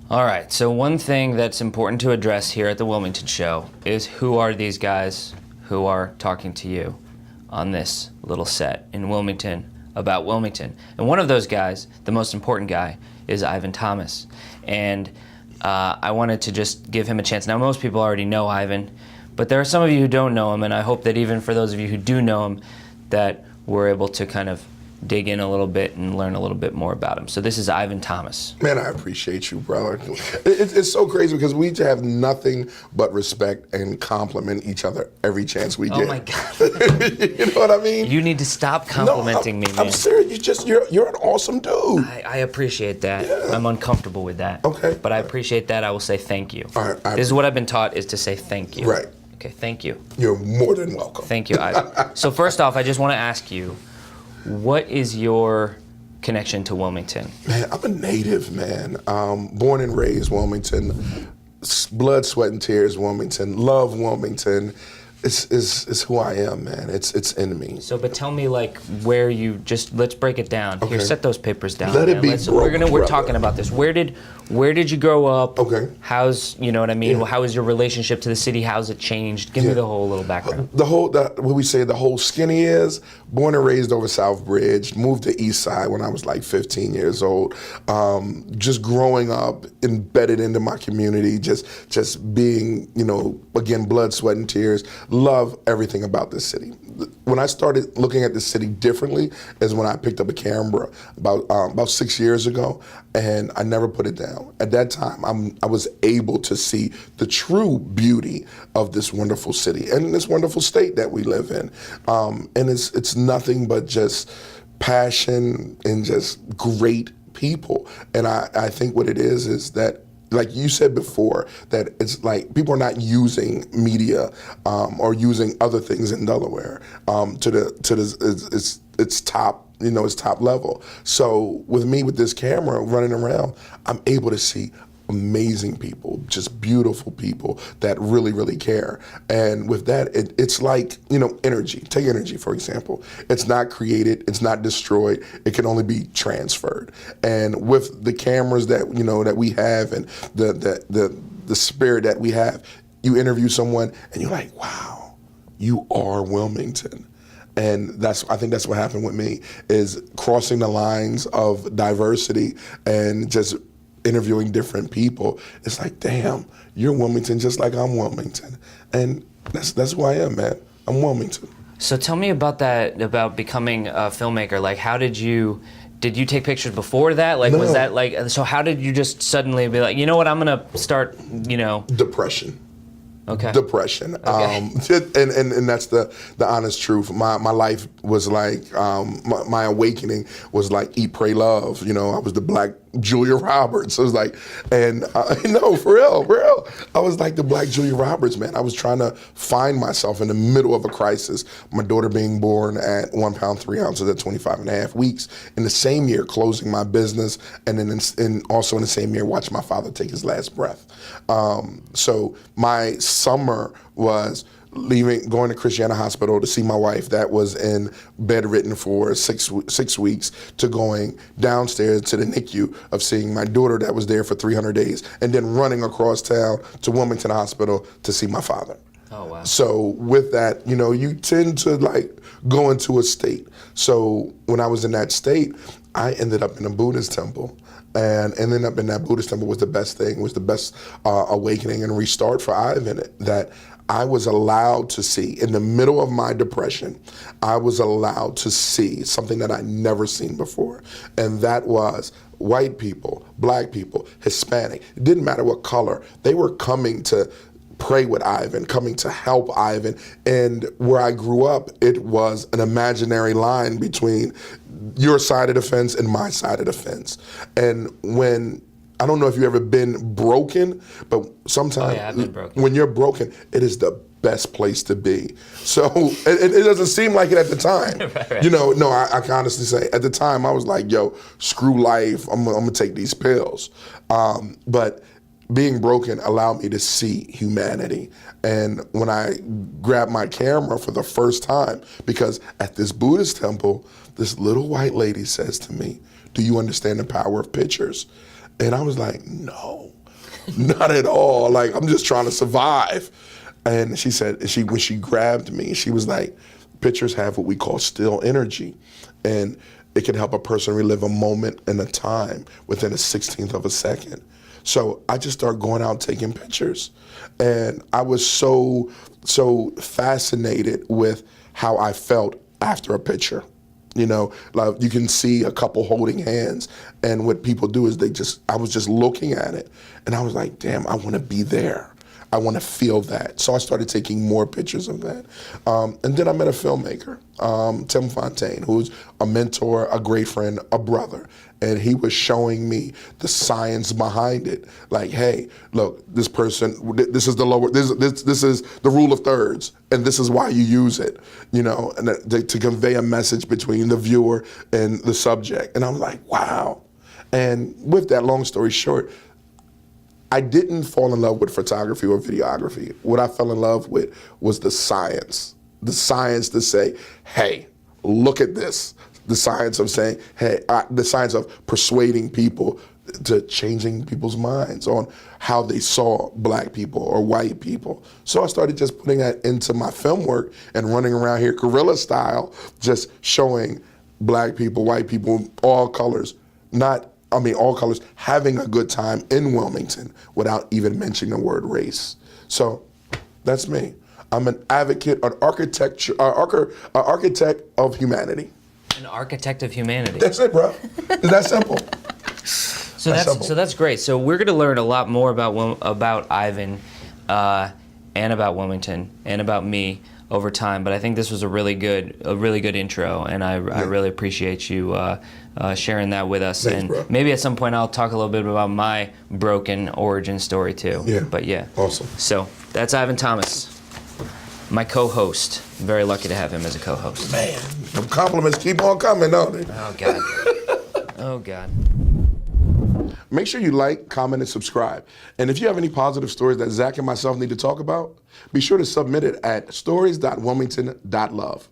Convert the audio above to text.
All right, so one thing that's important to address here at the Wilmington Show is who are these guys who are talking to you on this little set in Wilmington about Wilmington. And one of those guys, the most important guy, is Ivan Thomas. And I wanted to just give him a chance. Now, most people already know Ivan, but there are some of you who don't know him, and I hope that even for those of you who do know him, that we're able to kind of dig in a little bit and learn a little bit more about him. So this is Ivan Thomas. Man, I appreciate you, brother. It's so crazy because we have nothing but respect and compliment each other every chance we get. Oh my God. You know what I mean? You need to stop complimenting me, man. I'm serious. You're an awesome dude. I appreciate that. Yeah. I'm uncomfortable with that. Okay. But I appreciate that. I will say thank you. All right. This is what I've been taught, is to say thank you. Right. Okay, thank you. You're more than welcome. Thank you, Ivan. So first off, I just want to ask you, what is your connection to Wilmington? Man, I'm a native, man. Born and raised Wilmington. Blood, sweat, and tears Wilmington. Love Wilmington. It's who I am, man. It's in me. So, but tell me, like, where you let's break it down. Okay. Here, set those papers down. Let man. it be We're talking about this. Where did you grow up? Okay. How's, you know what I mean? Yeah. How is your relationship to the city? How's it changed? Give me the whole little background. What we say, the whole skinny is, born and raised over South Bridge, moved to East Side when I was like 15 years old. Just growing up, embedded into my community, just being, again, blood, sweat, and tears. Love everything about this city. When I started looking at the city differently is when I picked up a camera about 6 years ago, and I never put it down. At that time, I was able to see the true beauty of this wonderful city and this wonderful state that we live in. And it's nothing but just passion and just great people. And I think what it is that, like you said before, that it's like people are not using media or using other things in Delaware to its top, its top level. So with me, with this camera running around, I'm able to see amazing people, just beautiful people that really, really care. And with that, it's like, energy. Take energy, for example. It's not created, it's not destroyed, it can only be transferred. And with the cameras that, that we have and the spirit that we have, you interview someone and you're like, wow, you are Wilmington. And I think that's what happened with me, is crossing the lines of diversity and just interviewing different people. It's like, damn, you're Wilmington just like I'm Wilmington. And that's who I am, man. I'm Wilmington. So tell me about that, about becoming a filmmaker. Like, how did you take pictures before that? Like, No. Was that like, so how did you just suddenly be like, you know what, I'm gonna start, Depression. Okay. Depression. Okay. And that's the honest truth. My life was like, my awakening was like Eat, Pray, Love. I was the Black Julia Roberts. I was like, and no, for real. I was like the Black Julia Roberts, man. I was trying to find myself in the middle of a crisis. My daughter being born at 1 pound 3 ounces at 25 and a half weeks. In the same year, closing my business, and then also in the same year, watching my father take his last breath. So my summer was going to Christiana Hospital to see my wife that was in bedridden for six weeks, to going downstairs to the NICU of seeing my daughter that was there for 300 days, and then running across town to Wilmington Hospital to see my father. Oh, wow. So with that, you tend to like go into a state. So when I was in that state, I ended up in a Buddhist temple. And ending up in that Buddhist temple was the best thing, was the best awakening and restart for Ivan, that I was allowed to see, in the middle of my depression, I was allowed to see something that I'd never seen before. And that was white people, black people, Hispanic. It didn't matter what color. They were coming to pray with Ivan, coming to help Ivan. And where I grew up, it was an imaginary line between your side of the fence and my side of the fence. And I don't know if you've ever been broken, but sometimes I've been broken. When you're broken, it is the best place to be. So it doesn't seem like it at the time. Right. No, I can honestly say, at the time I was like, yo, screw life, I'm gonna take these pills. But being broken allowed me to see humanity. And when I grabbed my camera for the first time, because at this Buddhist temple, this little white lady says to me, do you understand the power of pictures? And I was like, no, not at all. Like, I'm just trying to survive. And she said, when she grabbed me, she was like, pictures have what we call still energy. And it can help a person relive a moment and a time within a 16th of a second. So I just started going out taking pictures. And I was so fascinated with how I felt after a picture. You know, like you can see a couple holding hands, and what people do is I was just looking at it, and I was like, damn, I want to be there. I want to feel that. So I started taking more pictures of that. And then I met a filmmaker, Tim Fontaine, who's a mentor, a great friend, a brother. And he was showing me the science behind it. Like, hey, look, this person, this is the rule of thirds, and this is why you use it, you know, and to convey a message between the viewer and the subject. And I'm like, wow. And with that, long story short, I didn't fall in love with photography or videography. What I fell in love with was the science to say, hey, look at this. The science of saying, hey, the science of persuading people to changing people's minds on how they saw black people or white people. So I started just putting that into my film work and running around here guerrilla style, just showing black people, white people, all colors, all colors, having a good time in Wilmington without even mentioning the word race. So that's me. I'm an advocate, an architect of humanity. An architect of humanity. That's it, bro. It's that simple. So that's great. So we're going to learn a lot more about Ivan and about Wilmington and about me over time. But I think this was a really good intro, and I really appreciate you sharing that with us. Thanks, and bro. Maybe at some point I'll talk a little bit about my broken origin story too. Yeah. But yeah. Awesome. So that's Ivan Thomas, my co-host. I'm very lucky to have him as a co-host. Man, the compliments keep on coming, don't they? Oh God. Oh God. Make sure you like, comment, and subscribe. And if you have any positive stories that Zach and myself need to talk about, be sure to submit it at stories.wilmington.love.